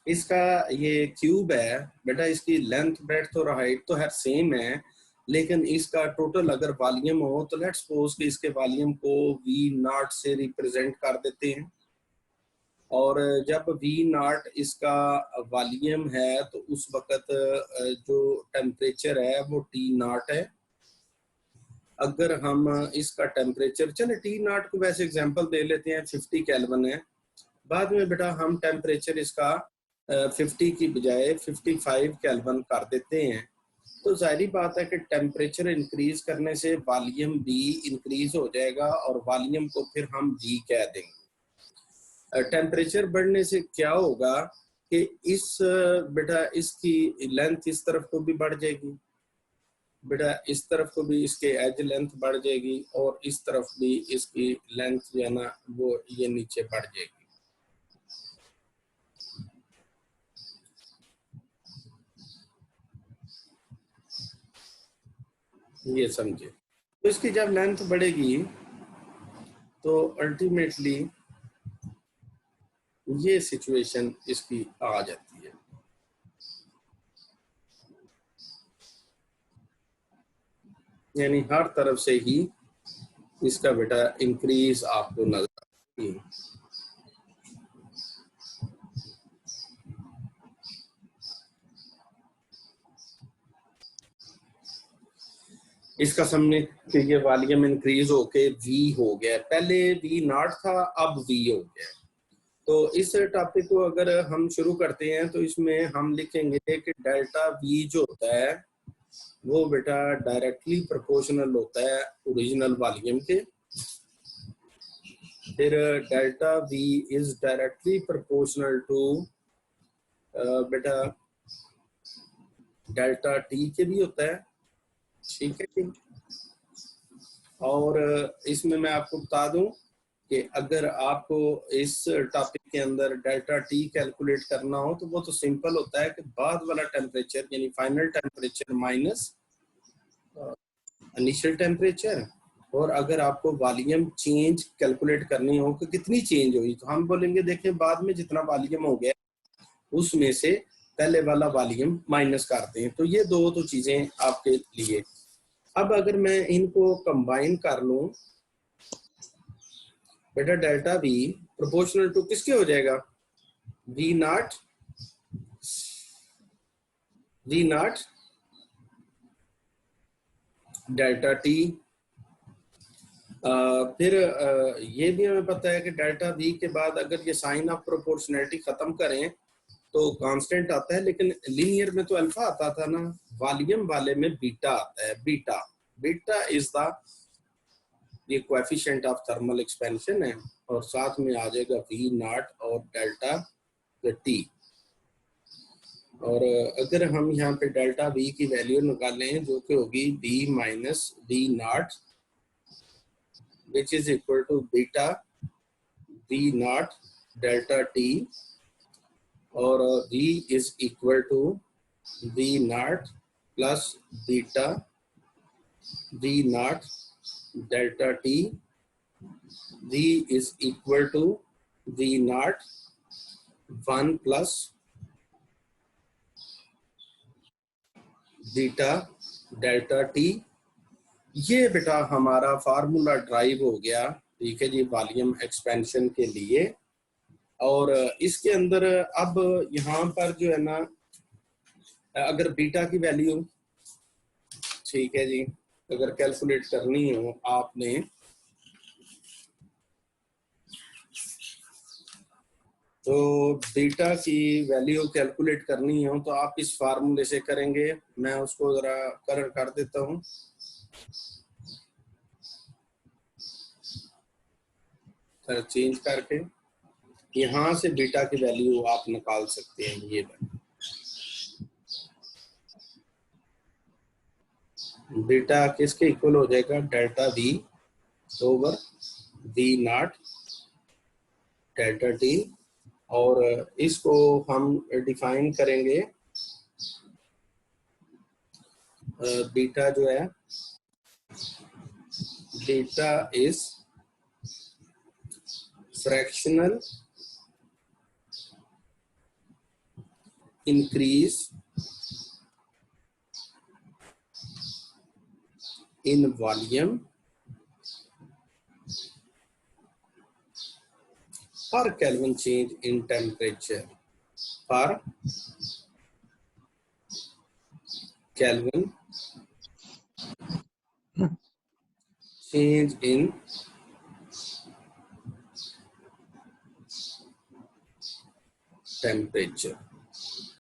इसका ये क्यूब है बेटा, इसकी लेंथ ब्रेड्थ और हाइट तो हर सेम है, लेकिन इसका टोटल अगर वॉल्यूम हो तो लेट्स सपोज कि इसके वॉल्यूम को वी नॉट से रिप्रेजेंट कर देते हैं, और जब वी नॉट इसका वॉल्यूम है तो उस वक्त जो टेम्परेचर है वो टी नॉट है। अगर हम इसका टेम्परेचर, चले टी नॉट को वैसे एग्जांपल दे लेते हैं 50 केल्विन है, बाद में बेटा हम टेम्परेचर इसका 50 की बजाय 55 केल्विन कर देते हैं, तो जाहिर बात है कि टेम्परेचर इंक्रीज करने से वॉल्यूम भी इंक्रीज हो जाएगा और वॉल्यूम को फिर हम वी कह देंगे। टेम्परेचर बढ़ने से क्या होगा कि इस बेटा इसकी लेंथ इस तरफ को भी बढ़ जाएगी, बेटा इस तरफ को भी इसके एज लेंथ बढ़ जाएगी, और इस तरफ भी इसकी लेंथ जो है ना वो ये नीचे बढ़ जाएगी। ये समझे, तो इसकी जब लेंथ बढ़ेगी तो अल्टीमेटली ये सिचुएशन इसकी आ जाती है। यानी हर तरफ से ही इसका बेटा इंक्रीज आपको नजर आती है। इसका समझने कि ये वॉल्यूम इंक्रीज होके वी हो गया, पहले वी नॉट था अब वी हो गया। तो इस टॉपिक को अगर हम शुरू करते हैं तो इसमें हम लिखेंगे कि डेल्टा वी जो होता है वो बेटा डायरेक्टली प्रोपोर्शनल होता है ओरिजिनल वॉल्यूम के। फिर delta V is directly proportional to beta delta T के भी होता है, ठीक है जी। और इसमें मैं आपको बता दूं कि अगर आपको इस टॉपिक के अंदर डेल्टा टी कैलकुलेट करना हो तो वो तो सिंपल होता है कि बाद वाला टेम्परेचर यानी final temperature minus initial temperature, और अगर आपको वॉल्यूम चेंज कैलकुलेट करनी हो कि कितनी चेंज हुई तो हम बोलेंगे देखें बाद में जितना वॉल्यूम हो गया उसमें से पहले वाला वॉल्यूम माइनस करते हैं। तो ये दो तो चीजें आपके लिए। अब अगर मैं इनको कंबाइन कर लूं बेटा, डेल्टा वी प्रोपोर्शनल टू किसके हो जाएगा, वी नॉट डेल्टा टी। फिर ये भी हमें पता है कि डेल्टा वी के बाद अगर ये साइन ऑफ प्रोपोर्शनैलिटी खत्म करें तो कांस्टेंट आता है, लेकिन लीनियर में तो अल्फा आता था ना, वॉल्यूम वाले में बीटा आता है। बीटा बीटा इज द ये कोएफिशिएंट ऑफ थर्मल एक्सपेंशन है, और साथ में आ जाएगा वी नॉट और डेल्टा टी। और अगर हम यहाँ पे डेल्टा वी की वैल्यू निकालें जो कि होगी V minus V naught which is equal to beta V not delta T, और V is equal to V naught plus beta V not delta T, V is equal to V naught 1 plus beta delta T. ये beta हमारा formula drive हो गया, ठीक है जी, volume expansion के लिए। और इसके अंदर अब यहाँ पर जो है ना अगर बीटा की वैल्यू, ठीक है जी, अगर कैलकुलेट करनी हो आपने तो बीटा की वैल्यू कैलकुलेट करनी हो तो आप इस फार्मूले से करेंगे। मैं उसको जरा कलर कर देता हूँ। चेंज करके यहाँ से बीटा की वैल्यू आप निकाल सकते हैं। ये बीटा किसके इक्वल हो जाएगा, delta V over V not delta T, और इसको हम डिफाइन करेंगे बीटा जो है, beta is fractional increase in volume per Kelvin change in temperature, per Kelvin change in temperature.